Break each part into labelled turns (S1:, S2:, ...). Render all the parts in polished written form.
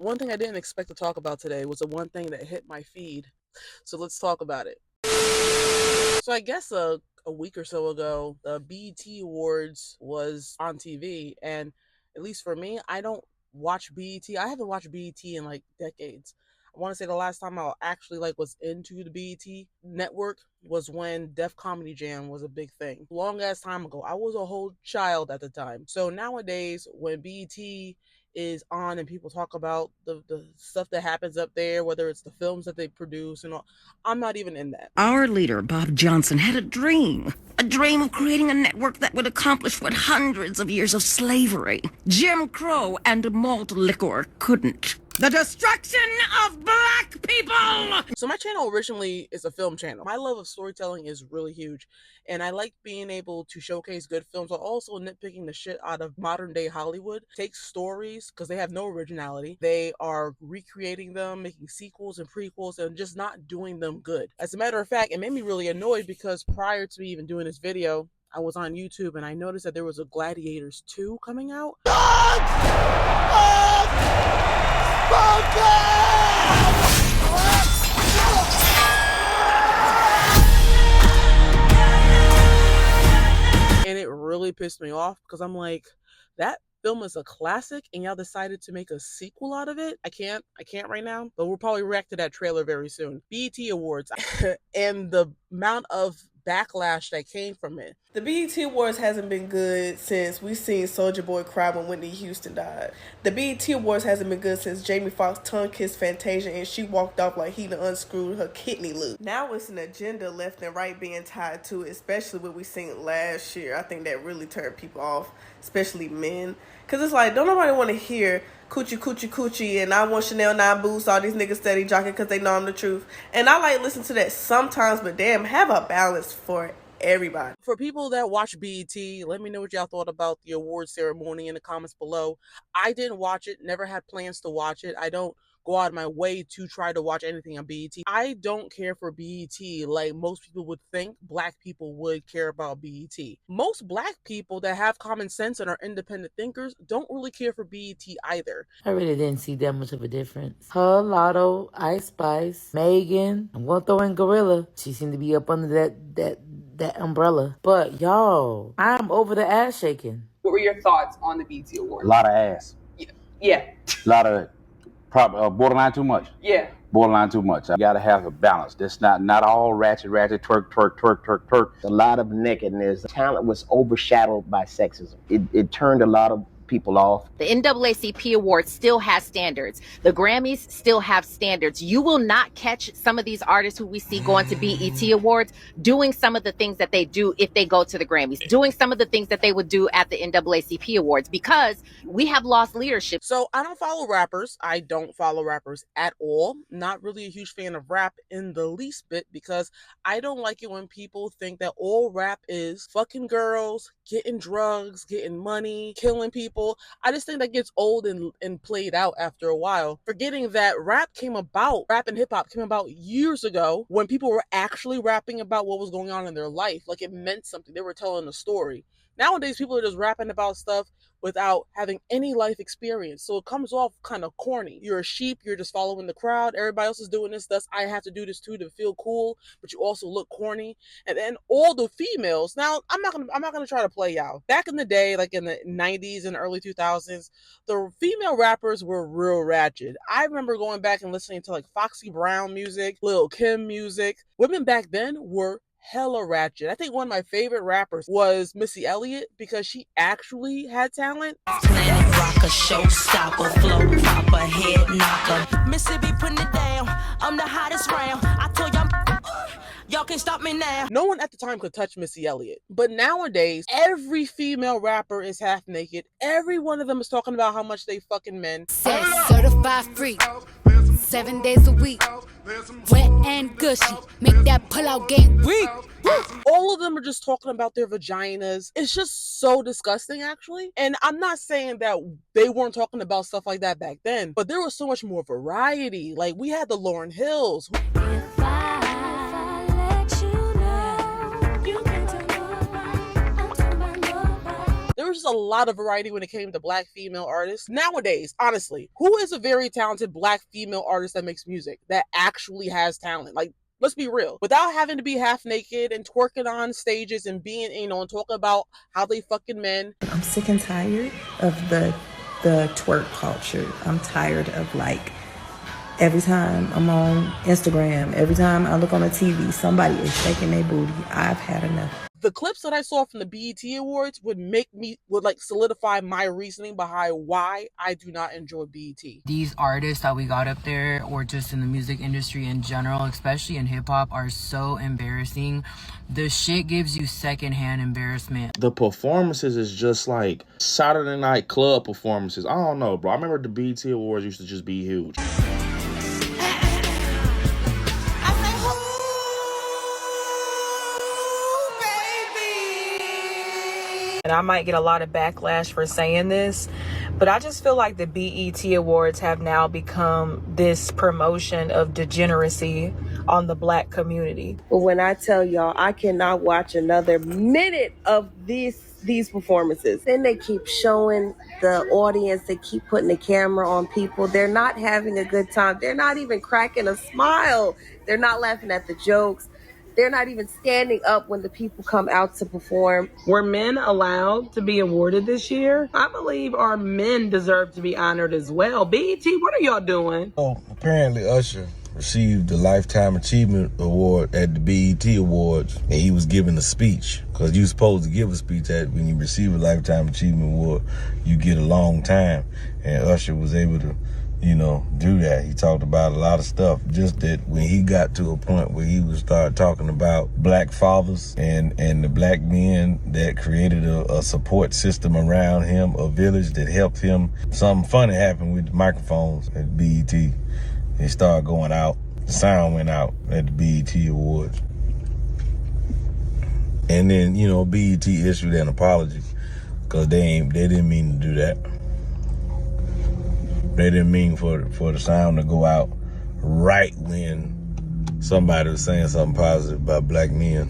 S1: One thing I didn't expect to talk about today was the one thing that hit my feed. So let's talk about it. So I guess a week or so ago, the BET Awards was on TV, and at least for me, I don't watch BET. I haven't watched BET in like decades. I want to say the last time I actually was into the BET network was when Def Comedy Jam was a big thing. Long ass time ago. I was a whole child at the time. So nowadays, when BET is on and people talk about the stuff that happens up there, whether it's the films that they produce and all, I'm not even in that.
S2: Our leader, Bob Johnson, had a dream of creating a network that would accomplish what hundreds of years of slavery, Jim Crow, and malt liquor couldn't. The destruction of black people!
S1: So my channel originally is a film channel. My love of storytelling is really huge, and I like being able to showcase good films while also nitpicking the shit out of modern day Hollywood. Take stories, because they have no originality. They are recreating them, making sequels and prequels, and just not doing them good. As a matter of fact, it made me really annoyed because prior to me even doing this video, I was on YouTube and I noticed that there was a Gladiators 2 coming out. And it really pissed me off because I'm like, that film is a classic and y'all decided to make a sequel out of it. I can't right now, but we'll probably react to that trailer very soon. BET Awards and the amount of backlash that came from it.
S3: The BET Awards hasn't been good since we seen Soulja Boy cry when Whitney Houston died. The BET Awards hasn't been good since Jamie Foxx tongue-kissed Fantasia and she walked off like he done unscrewed her kidney loop. Now it's an agenda left and right being tied to it, especially what we seen last year. I think that really turned people off, especially men. Because it's like, don't nobody want to hear coochie, coochie, coochie, and I want Chanel 9 boots, all these niggas steady jocking because they know I'm the truth. And I like listen to that sometimes, but damn, have a balance for everybody.
S1: For people that watch BET, let me know what y'all thought about the award ceremony in the comments below. I didn't watch it, never had plans to watch it. I don't go out of my way to try to watch anything on BET. I don't care for BET like most people would think black people would care about BET. Most black people that have common sense and are independent thinkers don't really care for BET either.
S4: I really didn't see that much of a difference. Her, Lotto, Ice Spice, Megan, I'm gonna throw in Gorilla. She seemed to be up under that umbrella. But y'all, I'm over the ass shaking.
S5: What were your thoughts on the BET Awards?
S6: A lot of ass.
S5: Yeah.
S6: A lot of borderline too much.
S5: Yeah.
S6: Borderline too much. I gotta have a balance. That's not all ratchet, twerk.
S7: A lot of nakedness. Talent was overshadowed by sexism. It turned a lot of people off.
S8: The NAACP Awards still has standards. The Grammys still have standards. You will not catch some of these artists who we see going to BET Awards doing some of the things that they do if they go to the Grammys, doing some of the things that they would do at the NAACP Awards, because we have lost leadership.
S1: So I don't follow rappers. I don't follow rappers at all. Not really a huge fan of rap in the least bit because I don't like it when people think that all rap is fucking girls, getting drugs, getting money, killing people. I just think that gets old and played out after a while. Forgetting that rap and hip hop came about years ago when people were actually rapping about what was going on in their life. Like it meant something. They were telling a story. Nowadays, people are just rapping about stuff without having any life experience. So it comes off kind of corny. You're a sheep, you're just following the crowd. Everybody else is doing this, thus I have to do this too to feel cool, but you also look corny. And then all the females, now I'm not gonna try to play y'all. Back in the day, like in the 90s and early 2000s, the female rappers were real ratchet. I remember going back and listening to like Foxy Brown music, Lil' Kim music. Women back then were hella ratchet. I think one of my favorite rappers was Missy Elliott because she actually had talent.
S9: Planet rocker, showstopper, flow popper, head knocker. Mississippi putting it down. I'm the hottest round. I told y'all can't stop me now.
S1: No one at the time could touch Missy Elliott. But nowadays, every female rapper is half naked. Every one of them is talking about how much they fucking men.
S10: Certified freak, 7 days a week. Wet and gushy, make that pull-out game weak.
S1: All of them are just talking about their vaginas. It's just so disgusting, actually. And I'm not saying that they weren't talking about stuff like that back then, but there was so much more variety. Like, we had the Lauryn Hills. There was just a lot of variety when it came to black female artists. Nowadays, honestly, who is a very talented black female artist that makes music that actually has talent? Like, let's be real. Without having to be half naked and twerking on stages and being, and talking about how they fucking men.
S11: I'm sick and tired of the twerk culture. I'm tired of, like, every time I'm on Instagram, every time I look on the TV, somebody is shaking their booty. I've had enough.
S1: The clips that I saw from the BET Awards would solidify my reasoning behind why I do not enjoy BET.
S12: These artists that we got up there, or just in the music industry in general, especially in hip hop, are so embarrassing. The shit gives you secondhand embarrassment.
S13: The performances is just like Saturday night club performances. I don't know, bro. I remember the BET Awards used to just be huge.
S14: And I might get a lot of backlash for saying this, but I just feel like the BET Awards have now become this promotion of degeneracy on the black community.
S15: But when I tell y'all, I cannot watch another minute of these performances. Then they keep showing the audience, they keep putting the camera on people. They're not having a good time. They're not even cracking a smile. They're not laughing at the jokes. They're not even standing up when the people come out to perform.
S14: Were men allowed to be awarded this year? I believe our men deserve to be honored as well. BET, what are y'all doing?
S16: Oh, apparently Usher received the Lifetime Achievement Award at the BET Awards, and he was giving a speech. Because you're supposed to give a speech when you receive a Lifetime Achievement Award, you get a long time. And Usher was able to, do that. He talked about a lot of stuff. Just that when he got to a point where he would start talking about black fathers and the black men that created a support system around him, a village that helped him. Something funny happened with the microphones at BET. They started going out. The sound went out at the BET Awards. And then, BET issued an apology because they didn't mean to do that. They didn't mean for the sound to go out right when somebody was saying something positive about black men.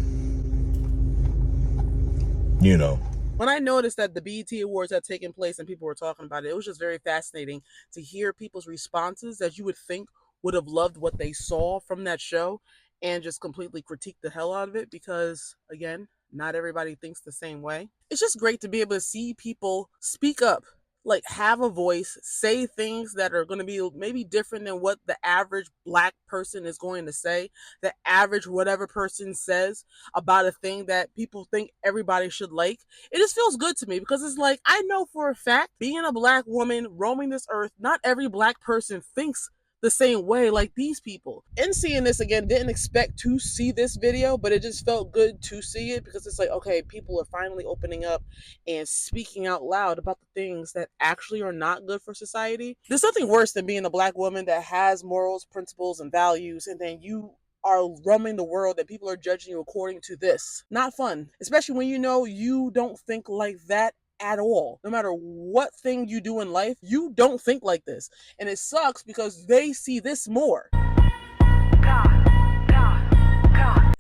S1: When I noticed that the BET Awards had taken place and people were talking about it, it was just very fascinating to hear people's responses that you would think would have loved what they saw from that show and just completely critique the hell out of it because, again, not everybody thinks the same way. It's just great to be able to see people speak up, like have a voice, say things that are going to be maybe different than what the average black person is going to say, the average whatever person says about a thing that people think everybody should like. It just feels good to me because it's like, I know for a fact, being a black woman roaming this earth, not every black person thinks the same way like these people. And seeing this again, didn't expect to see this video, but it just felt good to see it because it's like, okay, people are finally opening up and speaking out loud about the things that actually are not good for society. There's nothing worse than being a black woman that has morals, principles, and values, and then you are roaming the world and people are judging you according to this. Not fun, especially when you don't think like that at all. No matter what thing you do in life, you don't think like this. And it sucks because they see this more.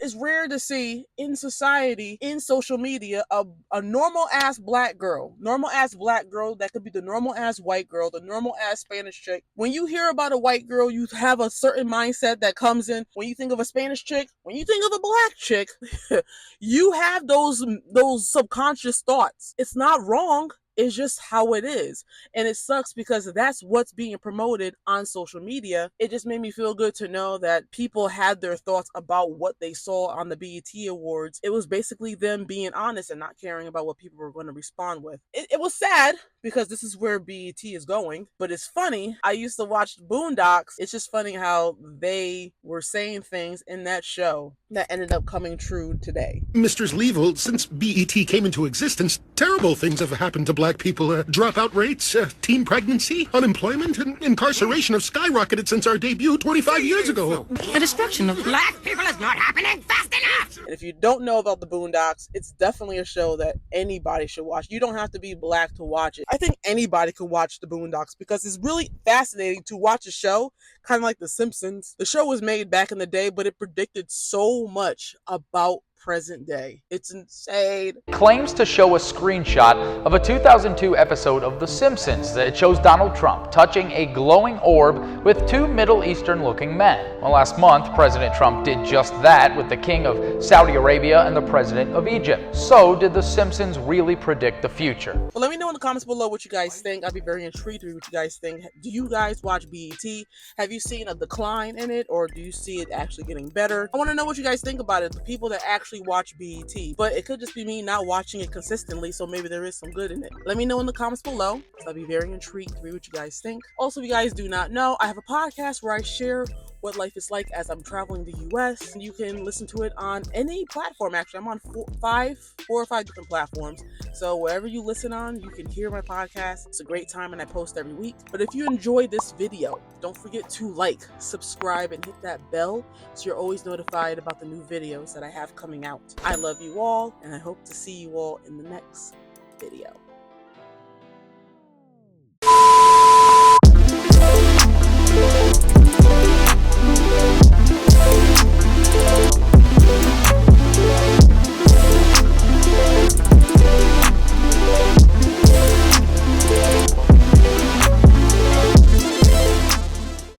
S1: It's rare to see in society, in social media, a normal ass black girl that could be the normal ass white girl, the normal ass Spanish chick. When you hear about a white girl, you have a certain mindset that comes in. When you think of a Spanish chick, when you think of a black chick, you have those subconscious thoughts. It's not wrong. It's just how it is. And it sucks because that's what's being promoted on social media. It just made me feel good to know that people had their thoughts about what they saw on the BET Awards. It was basically them being honest and not caring about what people were going to respond with. It was sad because this is where BET is going, but it's funny. I used to watch Boondocks. It's just funny how they were saying things in that show that ended up coming true today.
S17: Mr. Leeville, since BET came into existence, terrible things have happened to black people. Dropout rates, teen pregnancy, unemployment, and incarceration have skyrocketed since our debut 25 years ago.
S2: The destruction of black people is not happening fast enough.
S1: And if you don't know about the Boondocks, it's definitely a show that anybody should watch. You don't have to be black to watch it. I think anybody can watch the Boondocks because it's really fascinating to watch a show, kind of like The Simpsons. The show was made back in the day, but it predicted so much about present day. It's insane.
S18: Claims to show a screenshot of a 2002 episode of The Simpsons that shows Donald Trump touching a glowing orb with two Middle Eastern looking men. Well, last month, President Trump did just that with the king of Saudi Arabia and the president of Egypt. So, did The Simpsons really predict the future?
S1: Well, let me know in the comments below what you guys think. I'd be very intrigued to read what you guys think. Do you guys watch BET? Have you seen a decline in it, or do you see it actually getting better? I want to know what you guys think about it, the people that actually watch BET. But it could just be me not watching it consistently, so maybe there is some good in it. Let me know in the comments below. I'd be very intrigued to read what you guys think. Also, if you guys do not know, I have a podcast where I share what life is like as I'm traveling the US. You can listen to it on any platform. Actually, I'm on four or five different platforms. So wherever you listen on, you can hear my podcast. It's a great time and I post every week. But if you enjoyed this video, don't forget to like, subscribe, and hit that bell so you're always notified about the new videos that I have coming out. I love you all, and I hope to see you all in the next video.